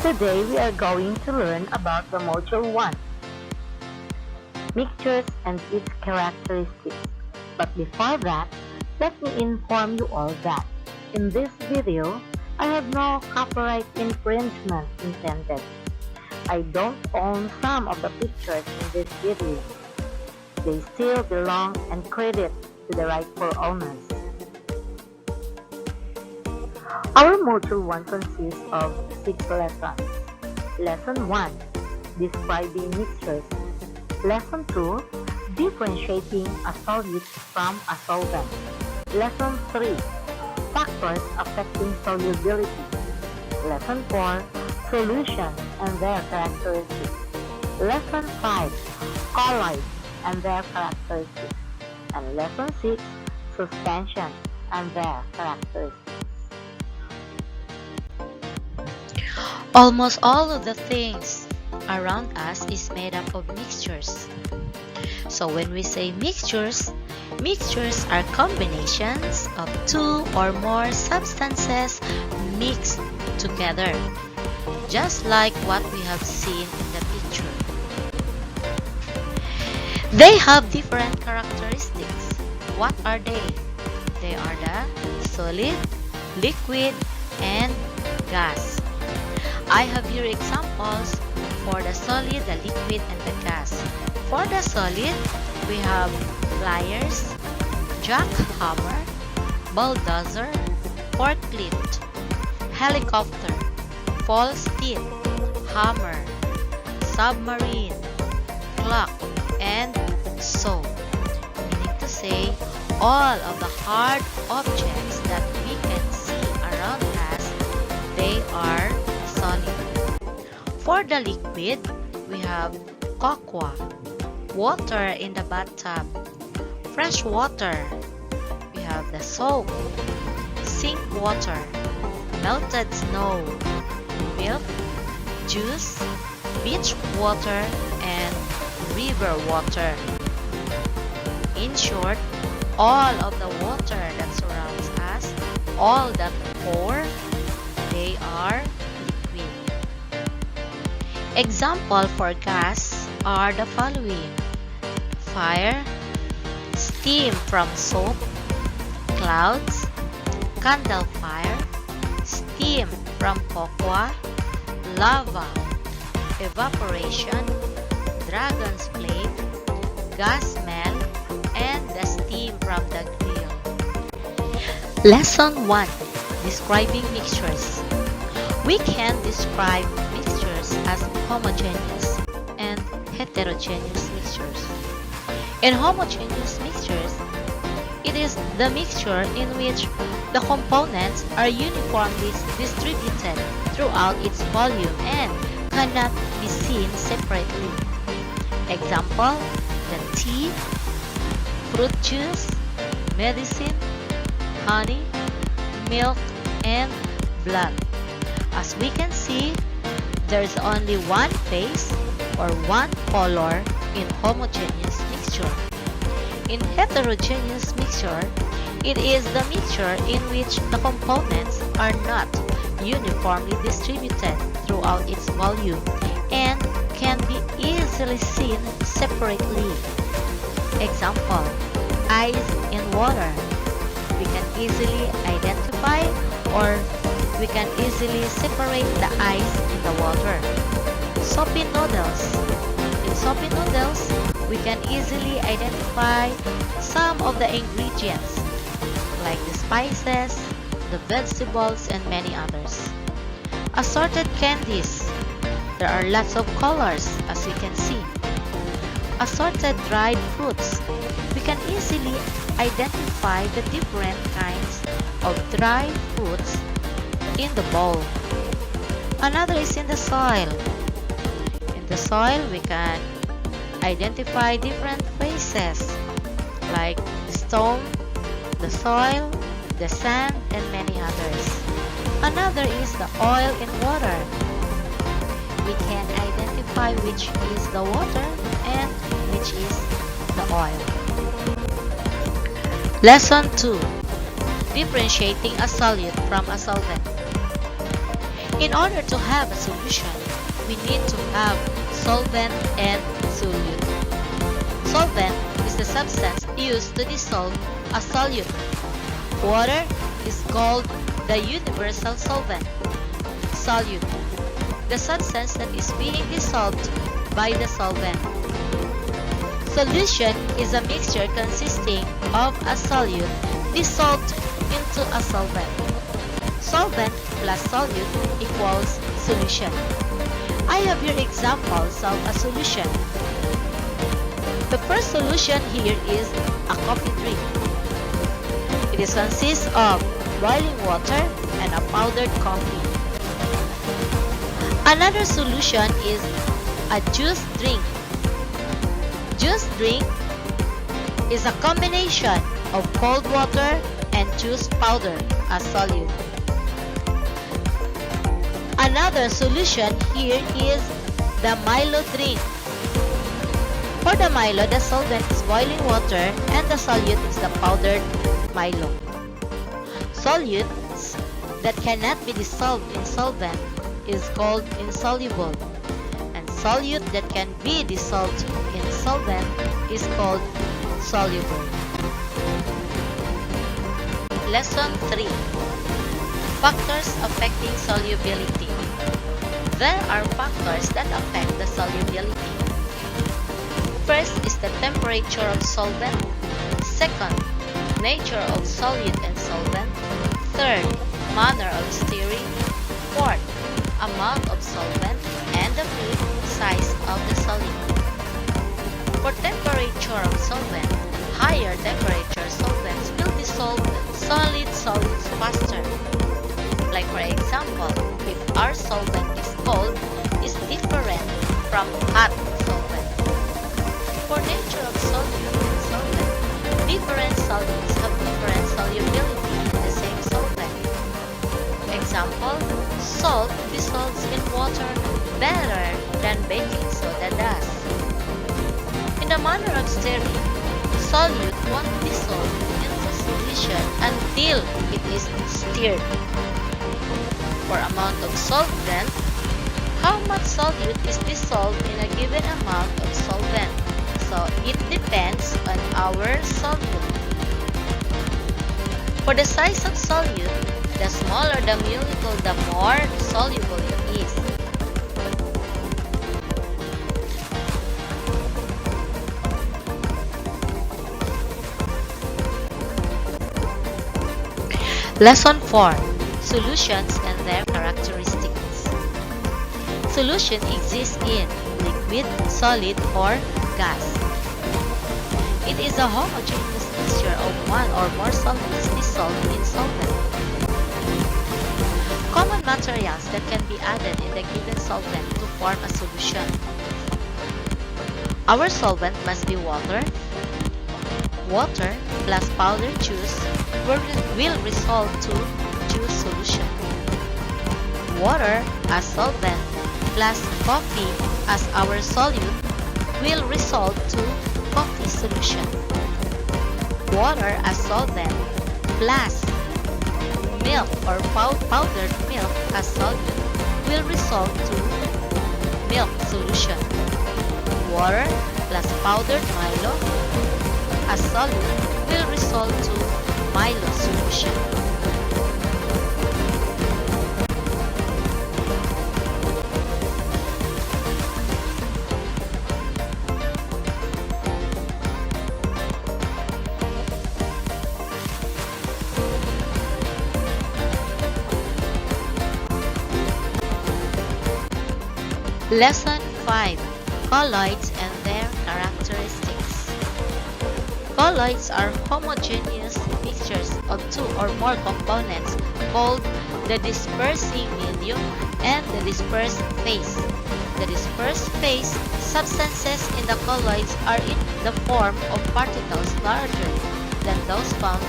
Today we are going to learn about the module 1, mixtures and its characteristics. But before that, let me inform you all that in this video, I have no copyright infringement intended. I don't own some of the pictures in this video. They still belong and credit to the rightful owners. Our Module 1 consists of 6 lessons. Lesson 1, Describing Mixtures. Lesson 2, Differentiating a solid from a solvent. Lesson 3, Factors Affecting Solubility. Lesson 4, Solutions and their characteristics. Lesson 5, Colloids and their characteristics. And Lesson 6, Suspension and their characteristics. Almost all of the things around us is made up of mixtures. So when we say mixtures, mixtures are combinations of two or more substances mixed together, just like what we have seen in the picture. They have different characteristics. What are they? They are the solid, liquid, and gas. I have here examples for the solid, the liquid, and the gas. For the solid, we have pliers, jackhammer, bulldozer, forklift, helicopter, false teeth, hammer, submarine, clock, and saw. Meaning to say, all of the hard objects that we can see around us, they are solid. For the liquid, we have cocoa, water in the bathtub, fresh water, we have the soap, sink water, melted snow, milk, juice, beach water, and river water. In short, all of the water that surrounds us, all that pour, they are liquid. Example for gas are the following: fire, steam from soap, clouds, candle fire, steam from cocoa, lava, evaporation, dragon's flame, gas smell, and the steam from the grill. Lesson 1, Describing Mixtures. We can describe mixtures as homogeneous and heterogeneous mixtures. In homogeneous mixtures, it is the mixture in which the components are uniformly distributed throughout its volume and cannot be seen separately. Example, the tea, fruit juice, medicine, honey, milk, and blood. As we can see, there is only one phase or one color in homogeneous mixture. In heterogeneous mixture, it is the mixture in which the components are not uniformly distributed throughout its volume and can be easily seen separately. Example, ice in water. We can easily identify or we can easily separate the ice in the water. Soapy noodles. In soapy noodles, we can easily identify some of the ingredients like the spices, the vegetables, and many others. Assorted candies. There are lots of colors as we can see. Assorted dried fruits. We can easily identify the different kinds of dry fruits in the bowl. Another is in the soil. In the soil, we can identify different phases like the stone, the soil, the sand, and many others. Another is the oil in water. We can identify which is the water and which is the oil. Lesson 2, Differentiating a solid from a solvent. In order to have a solution, we need to have solvent and solute. Solvent is the substance used to dissolve a solute. Water is called the universal solvent. Solute, the substance that is being dissolved by the solvent. Solution is a mixture consisting of a solute dissolved into a solvent. Solvent plus solute equals solution. I have here examples of a solution. The first solution here is a coffee drink. It consists of boiling water and a powdered coffee. Another solution is a juice drink. Juice drink is a combination of cold water and juice powder as solute. Another solution here is the Milo drink. For the Milo, the solvent is boiling water and the solute is the powdered Milo. Solutes that cannot be dissolved in solvent is called insoluble, and solute that can be dissolved in solvent is called soluble. Lesson 3. Factors affecting solubility. There are factors that affect the solubility. First is the temperature of solvent. Second, nature of solute and solvent. Third, manner of stirring. Fourth, amount of solvent. And the fifth, size of the solute. For temperature of solvent, higher temperature solvents will dissolve solid solids faster. Like for example, if our solvent is cold, is different from hot solvent. For nature of solute and solvent, different solids have different solubility in the same solvent. Example, salt dissolves in water better than baking soda does. In the manner of stirring, solute won't dissolve into solution until it is stirred. For amount of solvent, how much solute is dissolved in a given amount of solvent? So it depends on our solute. For the size of solute, the smaller the molecule, the more soluble it is. Lesson 4. Solutions and their characteristics. Solution exists in liquid, solid, or gas. It is a homogeneous mixture of one or more solids dissolved in solvent. Common materials that can be added in the given solvent to form a solution. Our solvent must be water. Water plus powdered juice will result to juice solution. Water as solvent plus coffee as our solute will result to coffee solution. Water as solvent plus milk or powdered milk as solute will result to milk solution. Water plus powdered Milo as solute will result to Milo solution. Lesson 5. Colloids and their characteristics. Colloids are homogeneous mixtures of two or more components called the dispersing medium and the dispersed phase. The dispersed phase substances in the colloids are in the form of particles larger than those found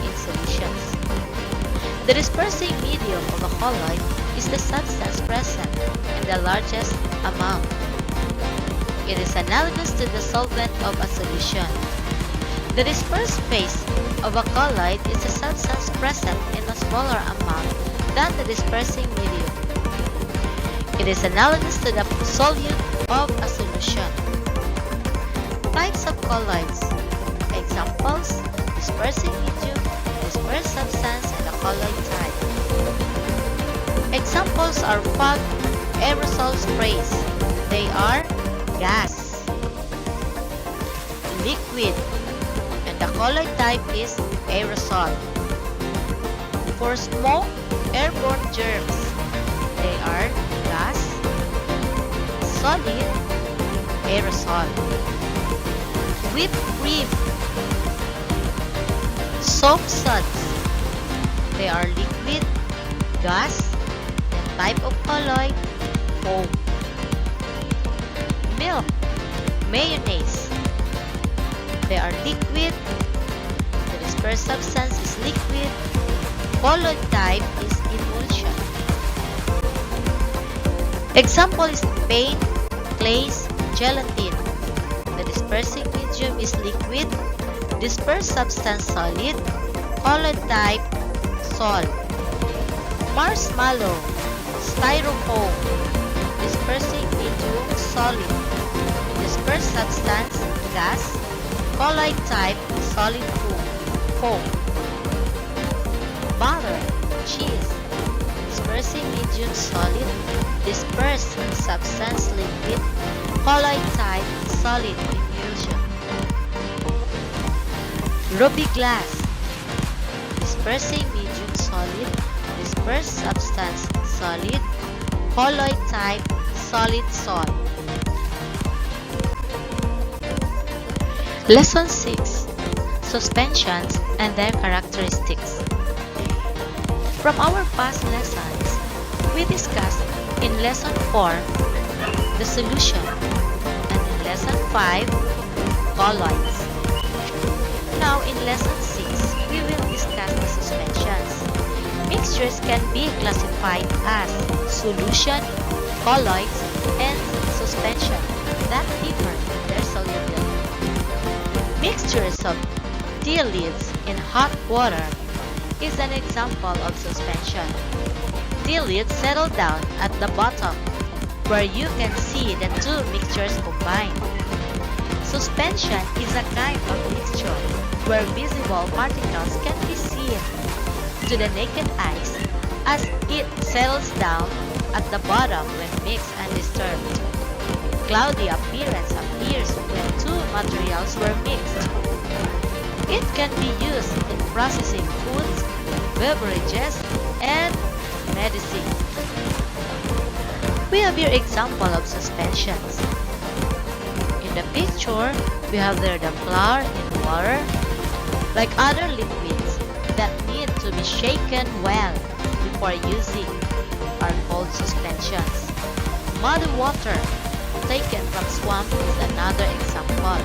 in solutions. The dispersing medium of a colloid is the substance present in the largest amount. It is analogous to the solvent of a solution. The dispersed phase of a colloid is a substance present in a smaller amount than the dispersing medium. It is analogous to the solute of a solution. Types of colloids. Examples: dispersing medium, dispersed substance, and a colloid type. Examples are fog, aerosol sprays. They are gas, liquid, and the colloid type is aerosol. For smoke, airborne germs, they are gas, solid, aerosol. Whipped cream, soap suds, they are liquid, gas, and type of colloid, foam. Milk, mayonnaise, they are liquid, the dispersed substance is liquid, colloid type is emulsion. Example is paint, glaze, gelatin. The dispersing medium is liquid, dispersed substance solid, colloid type salt. Marshmallow, styrofoam, dispersing medium solid, dispersed substance gas, colloid type solid foam. Butter, cheese, dispersing medium solid, dispersed substance liquid, colloid type solid emulsion. Ruby glass, dispersing medium solid, dispersed substance solid, colloid type solid salt. Lesson 6: Suspensions and their characteristics. From our past lessons, we discussed in Lesson 4 the solution and in Lesson 5 colloids. Now in Lesson 6, we will discuss the suspensions. Mixtures can be classified as solution, colloids, and suspension that differ in their solubility. Mixtures of tea leaves in hot water is an example of suspension. Tea leaves settle down at the bottom where you can see the two mixtures combined. Suspension is a kind of mixture where visible particles can be seen to the naked eyes as it settles down at the bottom when mixed undisturbed. Cloudy appearance appears when two materials were mixed. It can be used in processing foods, beverages, and medicine. We have here example of suspensions. In the picture, we have there the flour in water. Like other liquids that need to be shaken well before using are called suspensions. Muddy water taken from swamp is another example.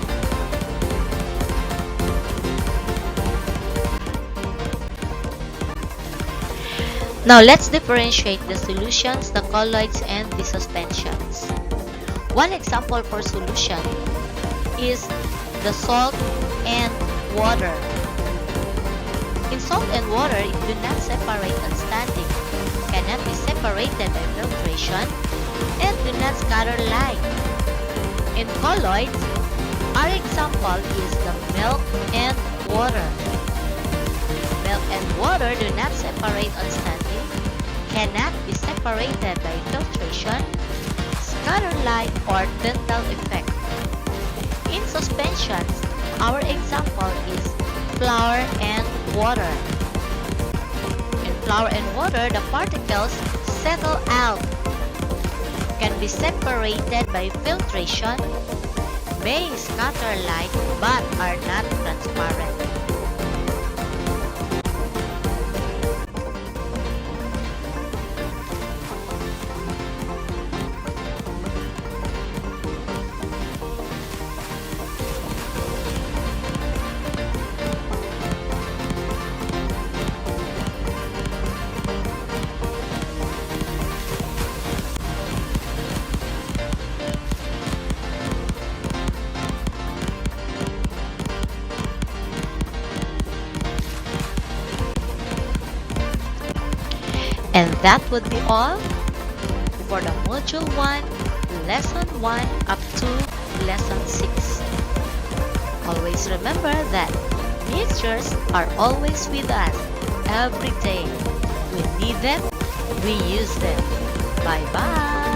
Now let's differentiate the solutions, the colloids, and the suspensions. One example for solution is the salt and water. In salt and water, it do not separate on standing, cannot be separated by filtration, and do not scatter light. In colloids, our example is the milk and water. Milk and water do not separate on standing, cannot be separated by filtration, scatter light, or dental effect. In suspensions, our example is flour and water. In flour and water, the particles settle out, can be separated by filtration, may scatter light but are not transparent. And that would be all for the Module 1, Lesson 1 up to Lesson 6. Always remember that mixtures are always with us every day. We need them, we use them. Bye-bye!